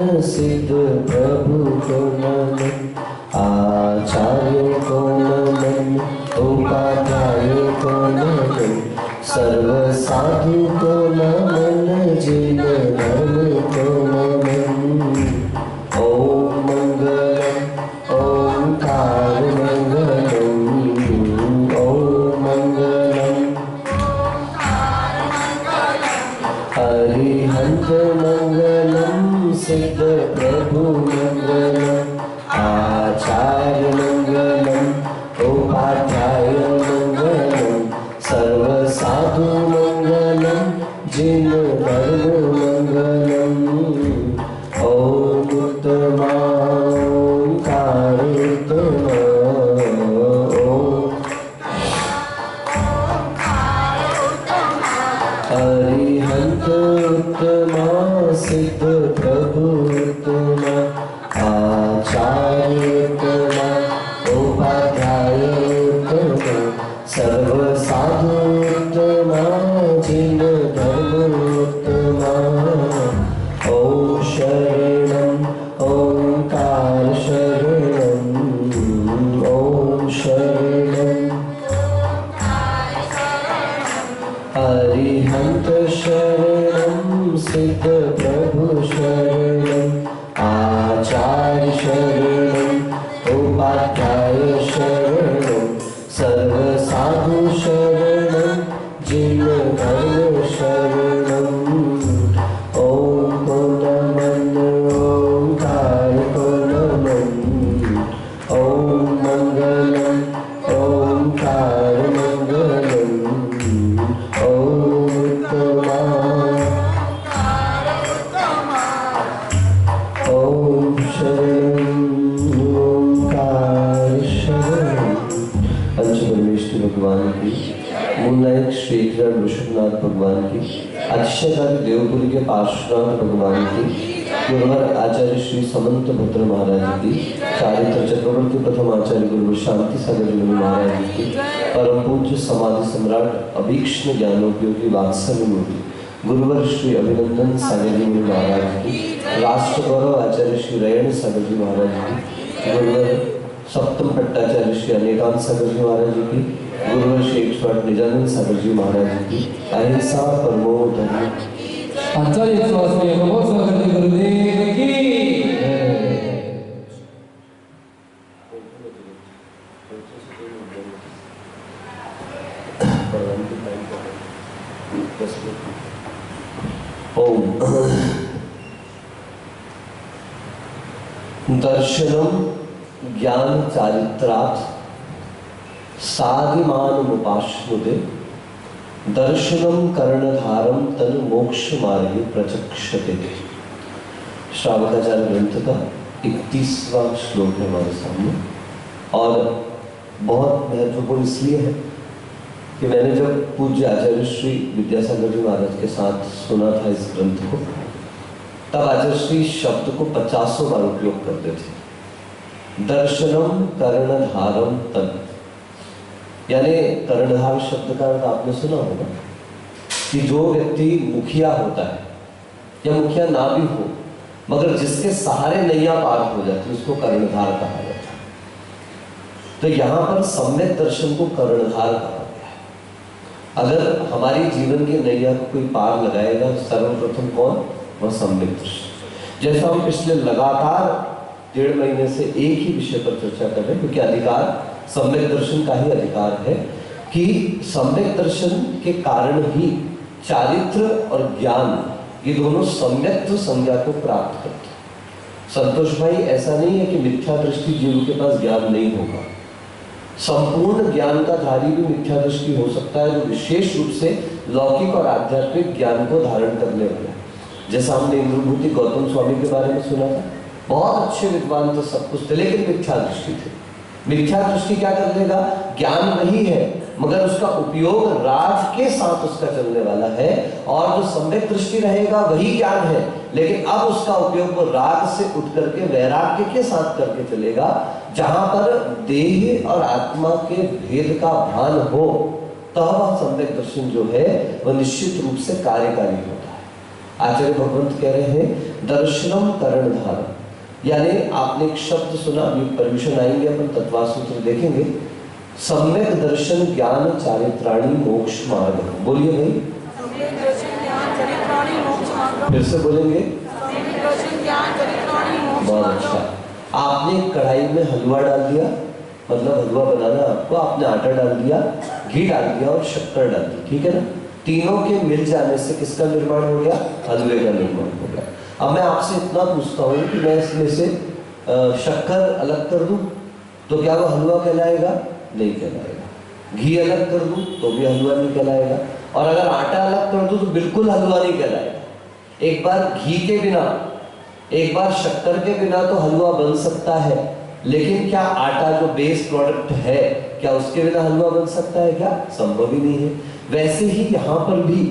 सिद्ध प्रभु को नमन, आचार्य को नमन, उपाध्याय को नमन, सर्व साधु को नमन, जिन धर्म को नमन। ओम मंगलम ओंकार मंगलम, ओम मंगलम हरिहंत मंगलम, सिद्ध प्रभु मंगलम, आचार्य मंगलम, उपाध्याय मंगलम, सर्व साधु मंगलम, जिन धर्म मंगलम। ओम उत्तमा ओंकार उत्तमा, हरिहंत उत्तमा, सिद्ध प्रभु उत्तमा, आचार्य उत्तमा, उपाध्याय उत्तमा, सर्व साधु उत्तमा, जिन धर्म उत्तमा। ओम शरणम ओंकार शरणम, ओम शरणम हरिहंत शरणम, सिद्ध प्रभु शरणम, आचार्य शरणम, उपाध्याय शरणम, सर्व साधु शरणम, जिन धर्म शरणम। ओम को नमन ओंकार को नमन, ओम मंगलम ओंकार मंगलम, ओम उत्तमा ओम शरणम ओंकार शरणम। पंचपरमेश्वर भगवान की, मूलनायक श्री ऋषभनाथ भगवान की, अधिष्ठात्री देवपुरी के पार्श्वनाथ भगवान की, गुरुवर आचार्य श्री समंत भद्र महाराज की, चारित्र चक्रवर्ती प्रथम आचार्य गुरु शांति सागर जी महाराज की, परम पूज्य समाधि सम्राट अभीक्ष्ण ज्ञानोपयोगी वात्सल्य मूर्ति गुरुवर श्री अभिनंदन सागर जी महाराज की, राष्ट्र गौरव आचार्य श्री रयण सागर जी महाराज की, गुरुवर सप्तम पट्टाचार्य श्री अनेकांत सागर जी महाराज की, गुरुवर श्री 108 निजानंद सागर जी महाराज की, अहिंसा परमो धर्म आचार्य स्वास्थ्य प्रभु सागर जी गुरुदेव की। ओम दर्शनम ज्ञान चारित्रात् साधिमानमुपाश्नुते, दर्शनम कर्णधारम तनु मोक्ष मार्गे प्रचक्षते। श्रावकाचार्य ग्रंथ का 31वां श्लोक है हमारे सामने, और बहुत महत्वपूर्ण इसलिए है कि मैंने जब पूज्य आचार्य श्री विद्यासागर जी महाराज के साथ सुना था इस ग्रंथ को, तब आचार्य श्री शब्द को 50 बार उपयोग करते थे। दर्शनम कर्णधारम तन, यानी कर्णधार शब्द का अर्थ आपने सुना होगा कि जो व्यक्ति मुखिया होता है या मुखिया ना भी हो, मगर जिसके सहारे नैया पार हो जाती है, उसको कर्णधार कहा जाता है। तो यहाँ पर सम्यक दर्शन को कर्णधार कहा गया है। अगर हमारी जीवन की नैया को कोई पार लगाएगा, सर्वप्रथम कौन? वह सम्यक दर्शन। जैसा हम पिछले लगातार 1.5 महीने से एक ही विषय पर चर्चा कर रहे हैं, क्योंकि अधिकार सम्यक दर्शन का ही अधिकार है कि सम्यक दर्शन के कारण ही चारित्र और ज्ञान, ये दोनों सम्यक संज्ञा को प्राप्त करते हैं। संतोष भाई, ऐसा नहीं है कि मिथ्या दृष्टि जीव के पास ज्ञान नहीं होगा। संपूर्ण ज्ञान का धारी भी मिथ्या दृष्टि हो सकता है, जो विशेष रूप से लौकिक और आध्यात्मिक ज्ञान को धारण करने वाला है। जैसा हमने इंद्रभूति गौतम स्वामी के बारे में सुना था, बहुत अच्छे विद्वान थे, सब कुछ थे, लेकिन मिथ्या दृष्टि थे। मिथ्या दृष्टि क्या कर देगा? ज्ञान वही है, मगर उसका उपयोग राज के साथ उसका चलने वाला है, और जो सम्यक दृष्टि रहेगा वही ज्ञान है, लेकिन अब उसका उपयोग वो राग से उठ करके वैराग्य के साथ करके चलेगा, जहां पर देह और आत्मा के भेद का भान हो, तब वह सम्यक दर्शन जो है वह निश्चित रूप से कार्यकारी होता है। आचार्य भगवंत कह रहे हैं दर्शनम कर्णधार, यानी आपने एक शब्द सुना, अभी परमिशन आएंगे अपन तत्वा सूत्र देखेंगे, सम्यक दर्शन ज्ञान चारित्राणी मोक्ष मार्ग। बोलिए भाई, फिर से बोलेंगे। बहुत अच्छा। आपने कढ़ाई में हलवा डाल दिया, मतलब हलवा बनाना आपको, आपने आटा डाल दिया, घी डाल दिया और शक्कर डाल दी, ठीक है ना। तीनों के मिल जाने से किसका निर्माण हो गया? हलवे का निर्माण हो गया। अब मैं आपसे इतना पूछता हूँ कि मैं इसमें से शक्कर अलग कर दूं तो क्या वो हलवा कहलाएगा? नहीं कहलाएगा। घी अलग कर दूं तो भी हलवा नहीं कहलाएगा, और अगर आटा अलग कर दूं तो बिल्कुल हलवा नहीं कहलाएगा। एक बार घी के बिना, एक बार शक्कर के बिना तो हलवा बन सकता है, लेकिन क्या आटा जो बेस प्रोडक्ट है, क्या उसके बिना हलवा बन सकता है? क्या संभव ही नहीं है। वैसे ही यहाँ पर भी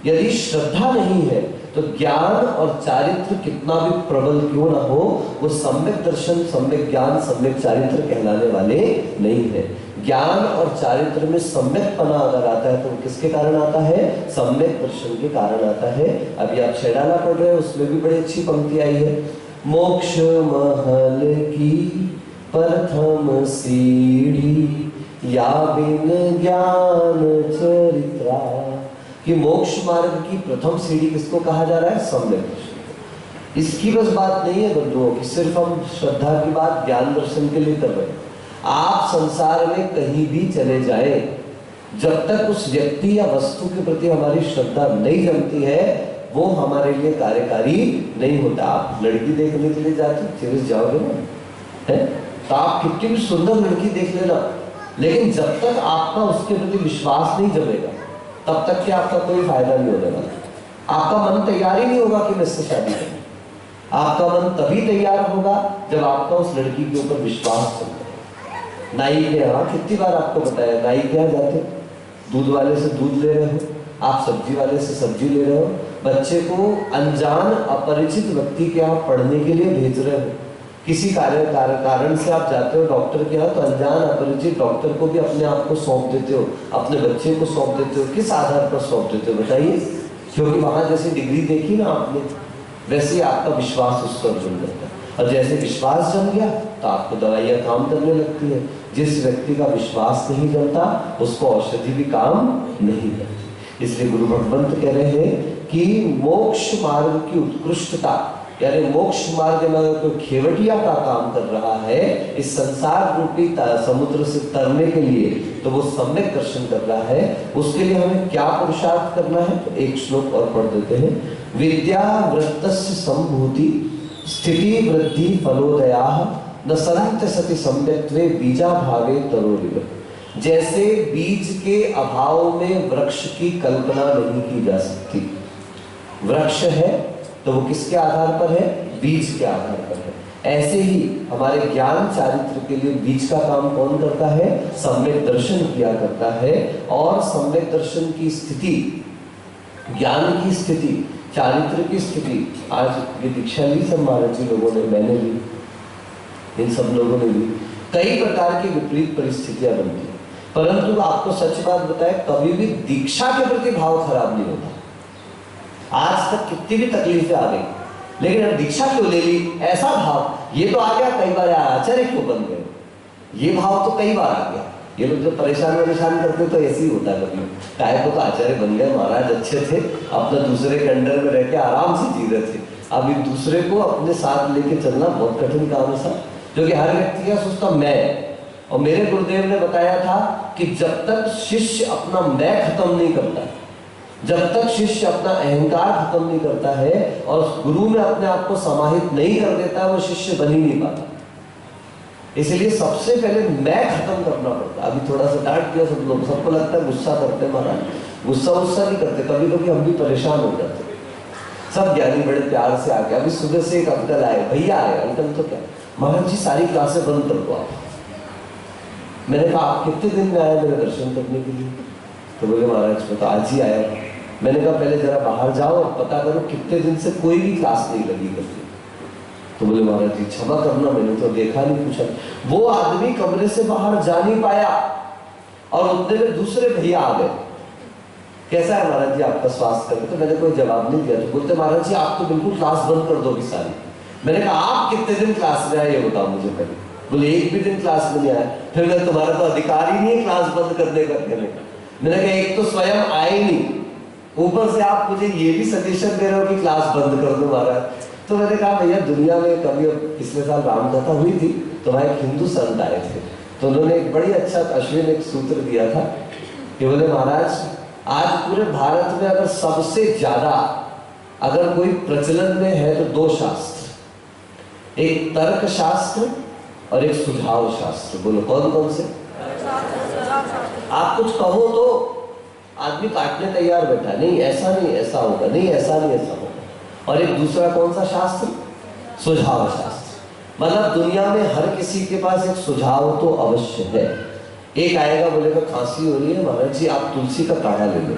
यदि श्रद्धा नहीं है तो ज्ञान और चारित्र कितना भी प्रबल क्यों ना हो, वो सम्यक दर्शन, सम्यक ज्ञान, सम्यक चारित्र कहलाने वाले नहीं है। ज्ञान और चारित्र में सम्यकपना अगर आता है तो किसके कारण आता है? सम्यक दर्शन के कारण आता है। अभी आप छेड़ाला पढ़ रहे हैं, उसमें भी बड़ी अच्छी पंक्ति आई है, मोक्ष महल की प्रथम सीढ़ी या बिन ज्ञान चरित्रा, कि मोक्ष मार्ग की प्रथम सीढ़ी किसको कहा जा रहा है? सम्यक दर्शन। इसकी बस बात नहीं है बंधुओं कि सिर्फ हम श्रद्धा की बात ज्ञान दर्शन के लिए कर रहे हैं। आप संसार में कहीं भी चले जाए, जब तक उस व्यक्ति या वस्तु के प्रति हमारी श्रद्धा नहीं जमती है, वो हमारे लिए कार्यकारी नहीं होता। आप लड़की देखने के लिए जाते जाओगे ना, है तो आप कितनी भी सुंदर लड़की देख लेना, लेकिन जब तक आपका उसके प्रति विश्वास नहीं जमेगा तब तक कि आपका कोई फायदा नहीं होने वाला। आपका मन तैयार ही नहीं होगा कि मैं इससे शादी करूं। आपका मन तभी तैयार होगा जब आपका उस लड़की के ऊपर विश्वास चलता। नाई के यहाँ कितनी बार आपको बताया, नाई के यहाँ जाते, दूध वाले से दूध ले रहे हो, आप सब्जी वाले से सब्जी ले रहे हो, बच्चे को अनजान अपरिचित व्यक्ति के यहाँ पढ़ने के लिए भेज रहे हो, किसी कारण से आप जाते हो डॉक्टर के यहाँ, तो अनजान अपरिचित डॉक्टर को भी अपने आप को सौंप देते हो, अपने बच्चे को सौंप देते हो। किस आधार पर सौंप देते हो बताइए? क्योंकि वहां जैसे डिग्री देखी ना आपने, वैसे ही आपका विश्वास उस पर जम जाता है, और जैसे विश्वास जम गया तो आपको दवाइयाँ काम करने लगती है। जिस व्यक्ति का विश्वास नहीं जमता उसको औषधि भी काम नहीं करती। इसलिए गुरु भगवंत कह रहे हैं कि मोक्ष मार्ग की उत्कृष्टता, यानी मोक्ष मार्ग में अगर कोई खेवटिया का काम कर रहा है इस संसार रूपी समुद्र से तरने के लिए, तो वो सम्यक दर्शन कर रहा है। उसके लिए हमें क्या पुरुषार्थ करना है? तो एक श्लोक और पढ़ देते हैं, विद्या वृत्तस्य संभूति स्थिति वृद्धि फलोदया न संत सति सम्यक्त्वे बीजा भावे तरोरिव। जैसे बीज के अभाव में वृक्ष की कल्पना नहीं की जा सकती। वृक्ष है तो वो किसके आधार पर है? बीज के आधार पर है। ऐसे ही हमारे ज्ञान चारित्र के लिए बीज का काम कौन करता है? सम्यक दर्शन किया करता है। और सम्यक दर्शन की स्थिति, ज्ञान की स्थिति, चारित्र की स्थिति, आज ये दीक्षा ली सब महाराज जी लोगों ने, मैंने ली, इन सब लोगों ने भी, कई प्रकार की विपरीत परिस्थितियां बनती हैं, परंतु आपको सच बात बताए, कभी भी दीक्षा के प्रति भाव खराब नहीं होता। आज तक कितनी भी तकलीफें आ गई, लेकिन अब दीक्षा क्यों ले ली, ऐसा भाव ये तो आ गया कई बार, आचार्य क्यों बन गए, ये भाव तो कई बार आ गया। ये लोग जो परेशान करते तो ऐसे ही होता है कभी, काय को तो आचार्य बन गए, महाराज अच्छे थे, अपना दूसरे के अंडर में रह के आराम से जी रहे थे। अभी दूसरे को अपने साथ लेके चलना बहुत कठिन काम है सर, क्योंकि हर व्यक्ति का सोचता मैं, और मेरे गुरुदेव ने बताया था कि जब तक शिष्य अपना मैं खत्म नहीं करता, जब तक शिष्य अपना अहंकार खत्म नहीं करता है और गुरु में अपने आप को समाहित नहीं कर देता, वो शिष्य बन ही नहीं पाता। इसलिए सबसे पहले मैं खत्म करना पड़ता। अभी थोड़ा सा डांट दिया सब लोग, सबको लगता है गुस्सा करते हैं महाराज, गुस्सा नहीं करते, कभी कभी हम भी परेशान हो जाते। सब ज्ञानी बड़े प्यार से आ गया। अभी सुबह से एक अंकल आए, भैया आए, अंकल तो क्या, महाराज जी सारी क्लासें बंद कर दो आप। मैंने कहा आप कितने दिन में आए मेरे दर्शन करने के लिए? तो बोले महाराज मैं तो आज ही आया। मैंने कहा पहले जरा बाहर जाओ और पता करो कितने दिन से कोई भी क्लास नहीं लगी करती। तो बोले महाराज जी क्षमा करना, मैंने तो देखा नहीं, पूछा। वो आदमी कमरे से बाहर जा नहीं पाया और उतने में दूसरे भैया आ गए। कैसा है महाराज जी आपका स्वास्थ्य करके? तो मैंने कोई जवाब नहीं दिया। तो बोलते महाराज जी आप तो बिल्कुल क्लास बंद कर दोगी सारी। मैंने कहा आप कितने दिन क्लास में आए ये बताओ मुझे पहले। बोले एक भी दिन क्लास में नहीं आया। फिर मैं तुम्हारा तो अधिकार ही नहीं है क्लास बंद करने का कहने का। मैंने कहा एक तो स्वयं आए ही नहीं, ऊपर से आप मुझे ये भी सजेशन दे रहे हो कि क्लास बंद कर दो महाराज। तो मैंने कहा भैया दुनिया में कभी पिछले साल रामकथा हुई थी तो वहाँ एक हिंदू संत आए थे, तो उन्होंने एक बड़ी अच्छा अश्विन एक सूत्र दिया था कि बोले महाराज आज पूरे भारत में अगर सबसे ज्यादा अगर कोई प्रचलन में है तो दो शास्त्र, एक तर्क शास्त्र और एक सुझाव शास्त्र। बोलो कौन कौन से? आप कुछ कहो तो आदमी काटने तैयार बैठा, नहीं ऐसा नहीं ऐसा होगा, नहीं ऐसा नहीं ऐसा होगा। और एक दूसरा कौन सा शास्त्र? सुझाव शास्त्र। मतलब दुनिया में हर किसी के पास एक सुझाव तो अवश्य है। एक आएगा बोलेगा खांसी हो रही है महाराज जी आप तुलसी का काढ़ा ले लो।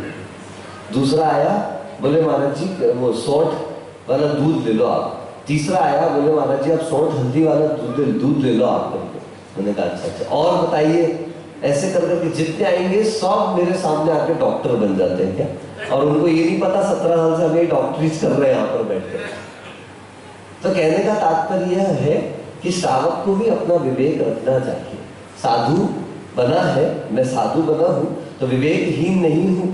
दूसरा आया बोले महाराज जी वो सौंठ वाला दूध ले लो आप। तीसरा आया बोले महाराज जी आप सौंठ हल्दी वाला दूध ले लो आप करके। मैंने कहा अच्छा अच्छा और बताइए। ऐसे कर करके जितने आएंगे सब मेरे सामने आके डॉक्टर बन जाते हैं क्या? और उनको ये नहीं पता 17 साल से हम डॉक्टरीज कर रहे हैं यहाँ पर बैठ कर। तो कहने का तात्पर्य यह है कि श्रावक को भी अपना विवेक रखना चाहिए। साधु बना है, मैं साधु बना हूं तो विवेकहीन नहीं हूं,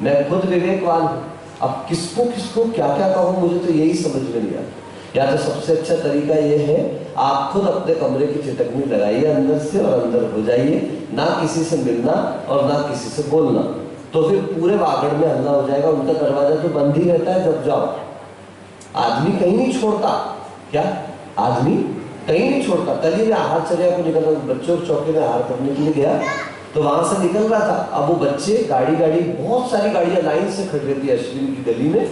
मैं खुद विवेकवान हूं। अब किसको किसको क्या क्या कहूं मुझे तो यही समझ में नहीं आता। या तो सबसे अच्छा तरीका यह है आप खुद अपने कमरे की चिटकनी लगाइए अंदर से और अंदर हो जाइए, ना किसी से मिलना और ना किसी से बोलना। तो फिर पूरे वागड़ में हल्ला हो जाएगा। उनका दरवाजा तो बंद ही रहता है जब जाओ। आदमी कहीं नहीं छोड़ता। क्या आदमी कहीं नहीं छोड़ता? कल ही मैं आहार चर्या को निकल रहा, बच्चों के चौके में आहार करने के लिए गया तो वहां से निकल रहा था। अब वो बच्चे गाड़ी बहुत सारी गाड़ियां लाइन से खड़ी रहती है अश्विन की गली में,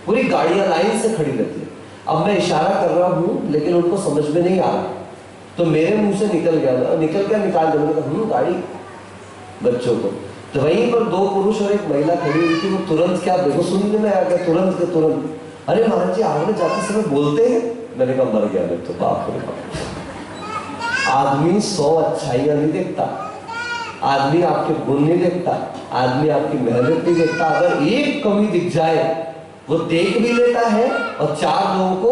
पूरी गाड़ियां लाइन से खड़ी रहती है। अब मैं इशारा कर रहा हूँ लेकिन उनको समझ में नहीं आ रहा, तो मेरे मुंह से निकल निकाल देने गाड़ी बच्चों को। तो वहीं पर दो पुरुष और एक महिला खड़ी हुई थी। वो तुरंत क्या देखो सुनने में आ गया तुरंत के तुरंत, अरे महाराज जी आगे जाते समय बोलते हैं। मैंने कहा मर गया मैं तो। बाप रे बाप। आदमी 100 अच्छाइयां नहीं देखता, आदमी आपके गुण नहीं देखता, आदमी आपकी मेहनत नहीं देखता। अगर एक कमी दिख जाए वो देख भी लेता है और 4 लोगों को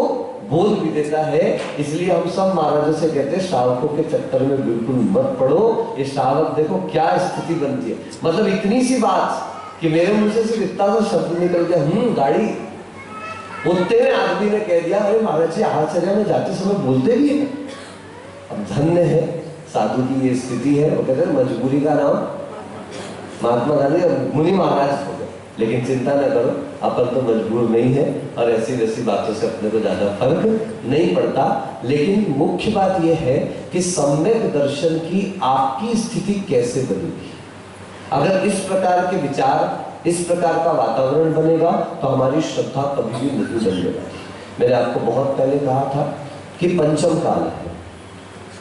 बोल भी देता है। इसलिए हम सब महाराजों से कहते हैं श्रावकों के चक्कर में बिल्कुल मत पड़ो। ये श्रावक देखो क्या स्थिति बनती है। मतलब इतनी सी बात कि मेरे मुंह से सिर्फ इतना सा शब्द निकल गया गाड़ी, उतने में आदमी ने कह दिया अरे महाराज जी आचार्य में जाते समय बोलते भी है। अब धन्य है साधु की ये स्थिति है। वो कहते हैं मजबूरी का नाम महात्मा गांधी और मुनि महाराज हो गए। लेकिन चिंता न करो अपन तो मजबूर नहीं है और ऐसी वैसी बातों से अपने को ज्यादा फर्क नहीं पड़ता। लेकिन मुख्य बात यह है कि सम्यक दर्शन की आपकी स्थिति कैसे बनेगी। अगर इस प्रकार के विचार इस प्रकार का वातावरण बनेगा तो हमारी श्रद्धा कभी भी नहीं बनेगा। मैंने आपको बहुत पहले कहा था कि पंचम काल है,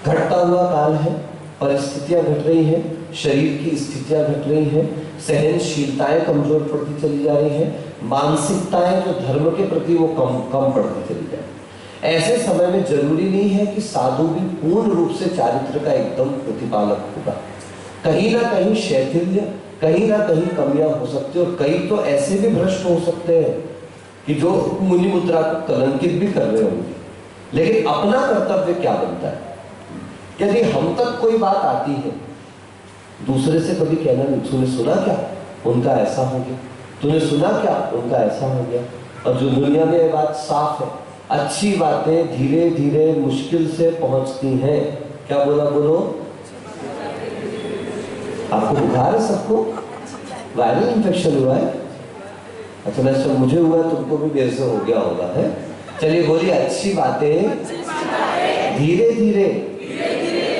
घटता हुआ काल है, परिस्थितियां घट रही हैं, शरीर की स्थितियां घट रही हैं, सहनशीलताएं कमजोर पड़ती चली जा रही हैं, मानसिकताएं जो धर्म के प्रति वो कम पड़ती चली जाए। ऐसे समय में जरूरी नहीं है कि साधु भी पूर्ण रूप से चारित्र का एकदम प्रतिपालक होगा। कहीं ना कहीं शैथिल्य, कहीं ना कहीं कमियां हो सकती है और कई तो ऐसे भी भ्रष्ट हो सकते हैं कि जो मुनि मुद्रा को कलंकित भी कर रहे होंगे। लेकिन अपना कर्तव्य क्या बनता है? यदि हम तक कोई बात आती है, दूसरे से कभी कहना नहीं तूने सुना क्या उनका ऐसा हो गया, तूने सुना क्या उनका ऐसा हो गया। और जो दुनिया में ये बात साफ है, अच्छी बातें धीरे धीरे मुश्किल से पहुंचती हैं। क्या बोला बोलो? आपको बुखार है सबको? वायरल इंफेक्शन हुआ है? अच्छा मैं सब मुझे हुआ है, तुमको भी देर से हो गया होगा है। चलिए बोलिए अच्छी बातें धीरे धीरे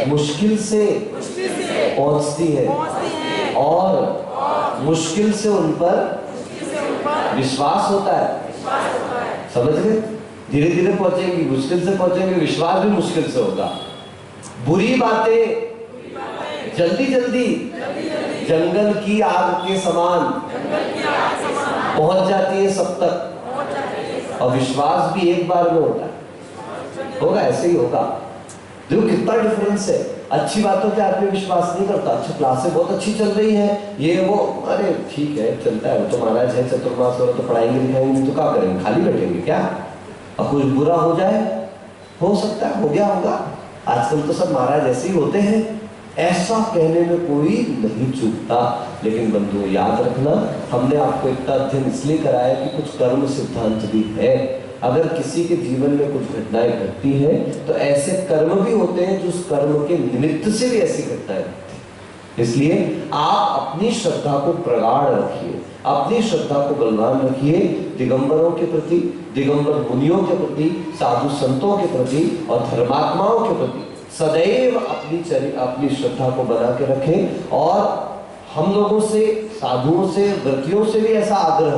मुश्किल से पहुंचती है और मुश्किल से उन पर विश्वास होता है। समझ गए? धीरे धीरे पहुंचेंगी, मुश्किल से पहुंचेंगे, विश्वास भी मुश्किल से होगा। बुरी बातें जल्दी जल्दी जंगल की आग के समान पहुंच जाती है सब तक, और विश्वास भी एक बार में होता है। होगा ऐसे ही होगा। देखो कितना डिफरेंस है। अच्छी बातों पे आदमी विश्वास नहीं करता। अच्छा क्लासें बहुत अच्छी चल रही है, ये वो, अरे ठीक है चलता है, वो तो महाराज है, चतुर्मास हो रहा तो पढ़ाएंगे लिखाएंगे नहीं तो क्या करेंगे, खाली बैठेंगे क्या? और कुछ बुरा हो जाए, हो सकता है, हो गया होगा, आजकल तो सब महाराज ऐसे ही होते हैं, ऐसा कहने में कोई नहीं चूकता। लेकिन बंधुओं याद रखना, हमने आपको इतना अध्ययन इसलिए कराया कि कुछ कर्म सिद्धांत भी है। अगर किसी के जीवन में कुछ घटनाएं घटती हैं तो ऐसे कर्म भी होते हैं जो उस कर्म के निमित्त से भी ऐसी घटनाएं घटती हैं। इसलिए आप अपनी श्रद्धा को प्रगाढ़ रखिए, अपनी श्रद्धा को बलवान रखिए, दिगंबरों के प्रति, दिगंबर मुनियों के प्रति, साधु संतों के प्रति और धर्मात्माओं के प्रति सदैव अपनी श्रद्धा को बना के रखें। और हम लोगों से, साधुओं से, व्रतियों से भी ऐसा आग्रह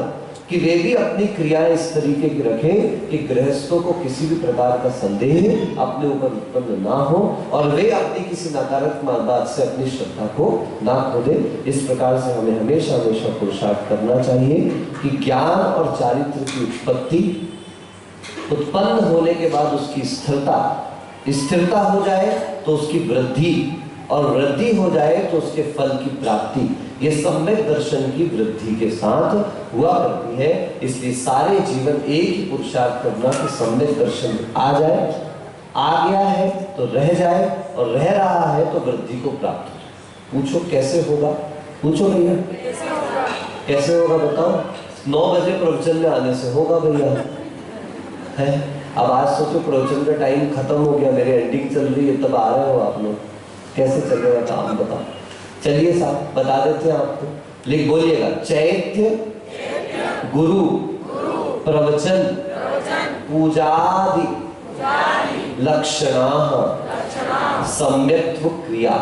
कि वे भी अपनी क्रियाएं इस तरीके की रखें कि गृहस्थों को किसी भी प्रकार का संदेह अपने ऊपर उत्पन्न ना हो और वे अपनी किसी नकारात्मक बात से अपनी श्रद्धा को ना खो दें। इस प्रकार से हमें हमेशा हमेशा पुरुषार्थ करना चाहिए कि ज्ञान और चारित्र की उत्पत्ति, उत्पन्न होने के बाद उसकी स्थिरता हो जाए तो उसकी वृद्धि, और वृद्धि हो जाए तो उसके फल की प्राप्ति, ये सम्यक दर्शन की वृद्धि के साथ हुआ करती है। इसलिए सारे जीवन एक ही पुरुषार्थ करना कि सम्यक दर्शन आ जाए, आ गया है तो रह जाए, और रह रहा है तो वृद्धि को प्राप्त हो जाए। पूछो कैसे होगा, पूछो भैया कैसे होगा बताओ। 9 बजे प्रवचन में आने से होगा भैया, है? अब आज सोचो प्रवचन का टाइम खत्म हो गया, मेरी एंडिंग चल रही है, तब आ रहे हो आप लोग, कैसे चलेगा काम बताओ। चलिए साहब बता देते हैं आपको, लिख बोलिएगा, चैत्य गुरु प्रवचन पूजादि लक्षणाः सम्यक्त्व क्रिया।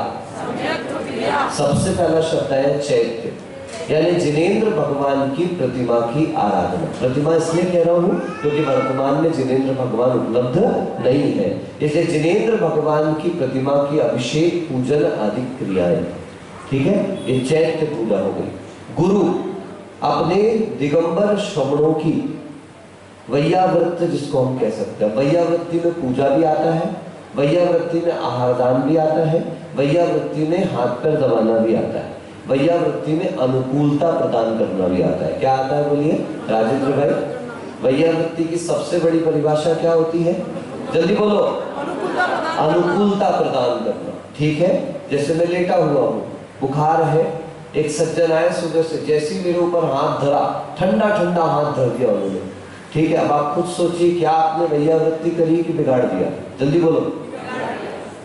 सबसे पहला शब्द है चैत्य, यानी जिनेंद्र भगवान की प्रतिमा की आराधना। प्रतिमा इसलिए कह रहा हूं क्योंकि वर्तमान में जिनेंद्र भगवान उपलब्ध नहीं है, इसलिए जिनेंद्र भगवान की प्रतिमा की अभिषेक, पूजन आदि क्रियाएं, ठीक है, ये चैत्य पूजा हो गई। गुरु अपने दिगंबर श्रवणों की वैयावृत्त, जिसको हम कह सकते हैं, वैयावृत्ति में पूजा भी आता है, वैयावृत्ति में आहारदान भी आता है, वैयावृत्ति में हाथ पैर दबाना भी आता है, वैयावृत्ति में अनुकूलता प्रदान करना भी आता है। क्या आता है बोलिए राजेंद्र भाई? वैयावृत्ति की सबसे बड़ी परिभाषा क्या होती है, जल्दी बोलो। अनुकूलता प्रदान करना, ठीक है। जैसे मैं लेटा हुआ हूँ, बुखार है, एक सज्जन आए सुबह से, जैसे मेरे ऊपर हाथ धरा, ठंडा ठंडा हाथ धर दिया उन्होंने, ठीक है। अब आप खुद सोचिए क्या आपने वैयावृत्ति करी कि बिगाड़ दिया, जल्दी बोलो।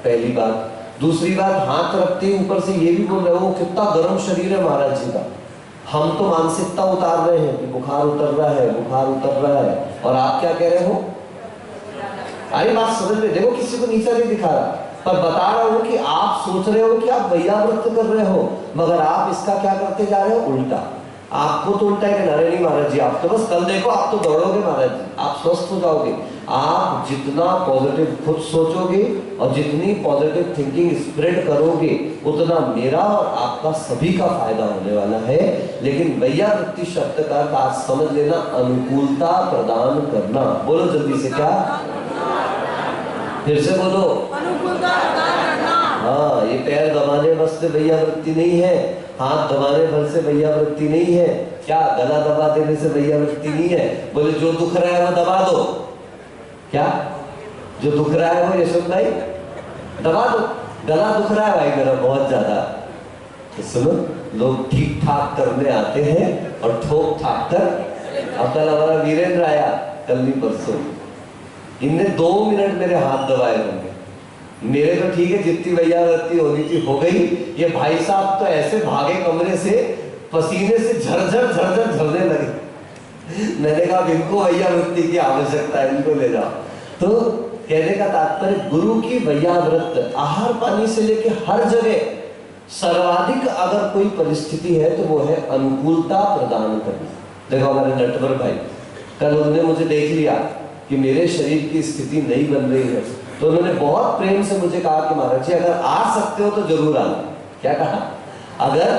पहली बात। दूसरी बात, हाथ रखते ही ऊपर से ये भी बोल रहे हो कितना गर्म शरीर है महाराज जी का। हम तो मानसिकता उतार रहे हैं कि बुखार उतर रहा है, बुखार उतर रहा है, और आप क्या कह रहे हो? अरे बात समझ में, देखो किसी को नीचा नहीं दिखा रहा, पर बता रहा हूं कि आप सोच रहे हो कि आप वैयावृत्त कर रहे हो, मगर आप इसका क्या करते जा रहे हो, उल्टा। आपको तो उल्टा है कि अरे नहीं महाराज जी, आप तो बस कल देखो, आप तो दौड़ोगे महाराज जी, आप स्वस्थ हो जाओगे। आप जितना पॉजिटिव खुद सोचोगे और जितनी पॉजिटिव थिंकिंग स्प्रेड करोगे, उतना मेरा और आपका सभी का फायदा होने वाला है। लेकिन वैयावृत्ति शब्द का अर्थ आज समझ लेना, अनुकूलता प्रदान करना। बोलो जल्दी से, क्या? फिर से बोलो, अनुकूलता प्रदान करना। हाँ, ये पैर दबाने बस से वैयावृत्ति नहीं है, हाथ दबाने भर से वैयावृत्ति नहीं है, क्या गला दबा देने से वैयावृत्ति नहीं है। बोले जो दुख रहा है वो दबा दो, क्या जो दुख रहा है वो यशोद भाई दबा दो। गला दुख रहा है भाई मेरा बहुत ज्यादा, तो सुनो, लोग ठीक ठाक करने आते हैं और ठोक ठाक कर। अब कल हमारा वीरेंद्र आया, कल नहीं परसों, इनने 2 मिनट मेरे हाथ दबाए होंगे। मेरे तो ठीक है, जितनी वैयावृत्ति होनी थी हो गई। ये भाई साहब तो ऐसे भागे कमरे से, पसीने से झरझर झरझर झरने लगे। मैंने कहा इनको वैयावृत्ति की आवश्यकता है, इनको ले जाओ। तो कहने का तात्पर्य, गुरु की वैयावृत्त आहार पानी से लेके हर जगह सर्वाधिक अगर कोई परिस्थिति है तो वो है अनुकूलता प्रदान करना। देखो हमारे नटवर भाई, कल उन्होंने मुझे देख लिया कि मेरे शरीर की स्थिति नहीं बन रही है, तो उन्होंने बहुत प्रेम से मुझे कहा कि महाराज जी अगर आ सकते हो तो जरूर आना। क्या कहा? अगर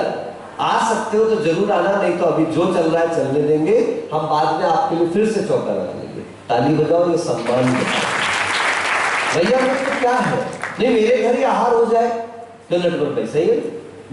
आ सकते हो तो जरूर आना, नहीं तो अभी जो चल रहा है चलने देंगे, हम बाद में आपके लिए फिर से चौका लगा लेंगे। ताली बजाओ, ये सम्मान। वैयावृत्त क्या है? नहीं मेरे घर ही आहार हो जाए तो नटवर पैसा ही है,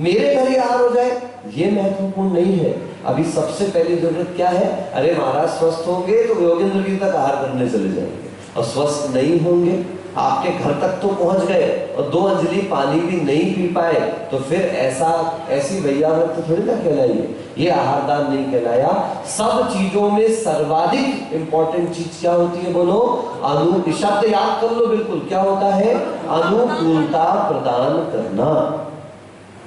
मेरे घर ही आहार हो जाए ये महत्वपूर्ण नहीं है। अभी सबसे पहली जरूरत क्या है? अरे महाराज स्वस्थ होंगे तो योगेंद्र गिरी तक आहार करने चले जाएंगे, और स्वस्थ नहीं होंगे, आपके घर तक तो पहुंच गए और 2 अंजलि पानी भी नहीं पी पाए, तो फिर ऐसी वैयावृत तो थोड़ी ना कहलाइए, ये आहार दान नहीं कहलाया। सब चीजों में सर्वाधिक इंपॉर्टेंट चीज क्या होती है? बोलो, शब्द याद कर लो बिल्कुल, क्या होता है? अनुकूलता प्रदान करना।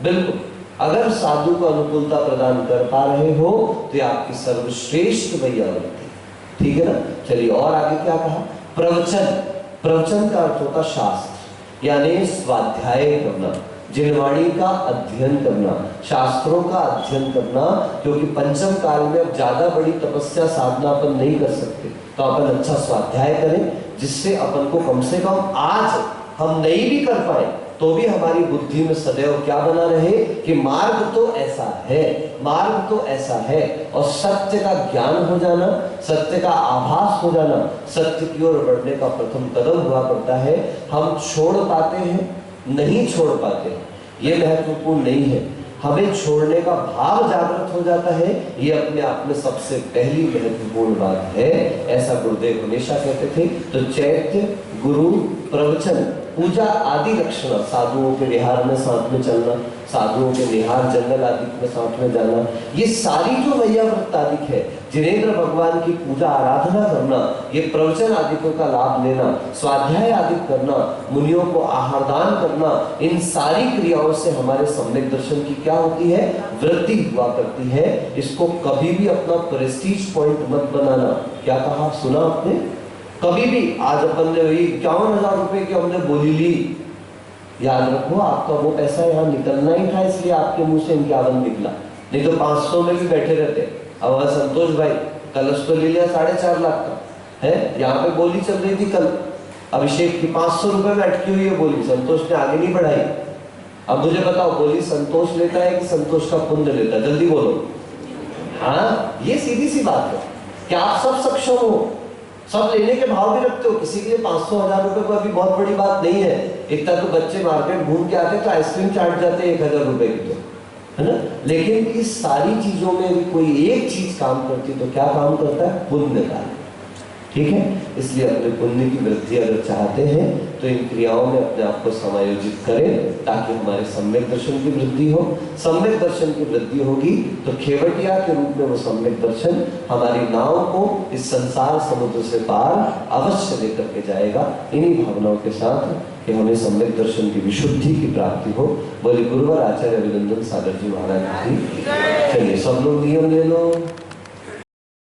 बिल्कुल, अगर साधु को अनुकूलता प्रदान कर पा रहे हो तो ये आपकी सर्वश्रेष्ठ वैयावृत्ति, ठीक है ना। चलिए और आगे क्या कहा? प्रवचन। प्रवचन का अर्थ होता शास्त्र, यानी स्वाध्याय करना, जिनवाणी का अध्ययन करना, शास्त्रों का अध्ययन करना। क्योंकि पंचम काल में अब ज्यादा बड़ी तपस्या साधना अपन नहीं कर सकते, तो अपन अच्छा स्वाध्याय करें, जिससे अपन को कम से कम आज हम नहीं भी कर पाए तो भी हमारी बुद्धि में सदैव क्या बना रहे कि मार्ग तो ऐसा है, मार्ग तो ऐसा है। और सत्य का ज्ञान हो जाना, सत्य का आभास हो जाना, सत्य की ओर बढ़ने का प्रथम कदम हुआ करता है। हम छोड़ पाते हैं, नहीं छोड़ पाते, ये महत्वपूर्ण नहीं है। हमें छोड़ने का भाव जागृत हो जाता है, ये अपने आप में सबसे पहली महत्वपूर्ण बात है, ऐसा गुरुदेव हमेशा कहते थे। तो चैत्य, गुरु, प्रवचन, पूजा आदि लक्षण, साधुओं के विहार में साथ में चलना, साधुओं के निहार जंगल आदि में साथ में जाना, ये सारी जो वैयावृत्त आदि है, जिनेंद्र भगवान की पूजा आराधना करना, ये प्रवचन आदिकों का लाभ लेना, स्वाध्याय आदि करना, मुनियों को आहार दान करना, इन सारी क्रियाओं से हमारे सम्यक दर्शन की क्या होती है? वृद्धि हुआ करती है। इसको कभी भी अपना प्रेस्टीज पॉइंट मत बनाना। क्या कहा, सुना आपने? कभी भी आज अपन ने 51,000 रुपए की हमने बोली ली, याद रखो आपका वो पैसा यहाँ निकलना ही था, इसलिए आपके मुंह से 51 निकला, नहीं तो 500 में भी बैठे रहते। अब वह संतोष भाई कलश तो ले लिया 4.5 लाख का है, यहाँ पे बोली चल रही थी कल अभिषेक की 500 रुपए में अटकी हुई है बोली, संतोष ने आगे नहीं बढ़ाई। अब मुझे बताओ, बोली संतोष लेता है कि संतोष का पुण्य लेता है? जल्दी बोलो। हाँ, ये सीधी सी बात है कि आप सब सक्षम हो, सब लेने के भाव भी रखते हो, किसी के लिए 500,000 रुपए को अभी बहुत बड़ी बात नहीं है। इतना तो बच्चे मार्केट घूम के आते तो आइसक्रीम चाट जाते 1,000 रुपए की, तो है ना। लेकिन इस सारी चीजों में भी कोई एक चीज काम करती तो क्या काम करता है? पुण्य का, ठीक है। इसलिए अपने पुण्य की वृद्धि अगर चाहते हैं तो इन क्रियाओं में अपने आप को समायोजित करें, ताकि हमारे सम्यक दर्शन की वृद्धि हो। सम्यक दर्शन की वृद्धि होगी तो खेवटिया के रूप में वो सम्यक दर्शन हमारी नाव को इस संसार समुद्र से पार अवश्य लेकर के जाएगा। इन्हीं भावनाओं के साथ कि हमें सम्यक दर्शन की विशुद्धि की प्राप्ति हो। बोले गुरुवर आचार्य अभिनंदन सागर जी महाराज की। चलिए सब लोग नियम ले लो।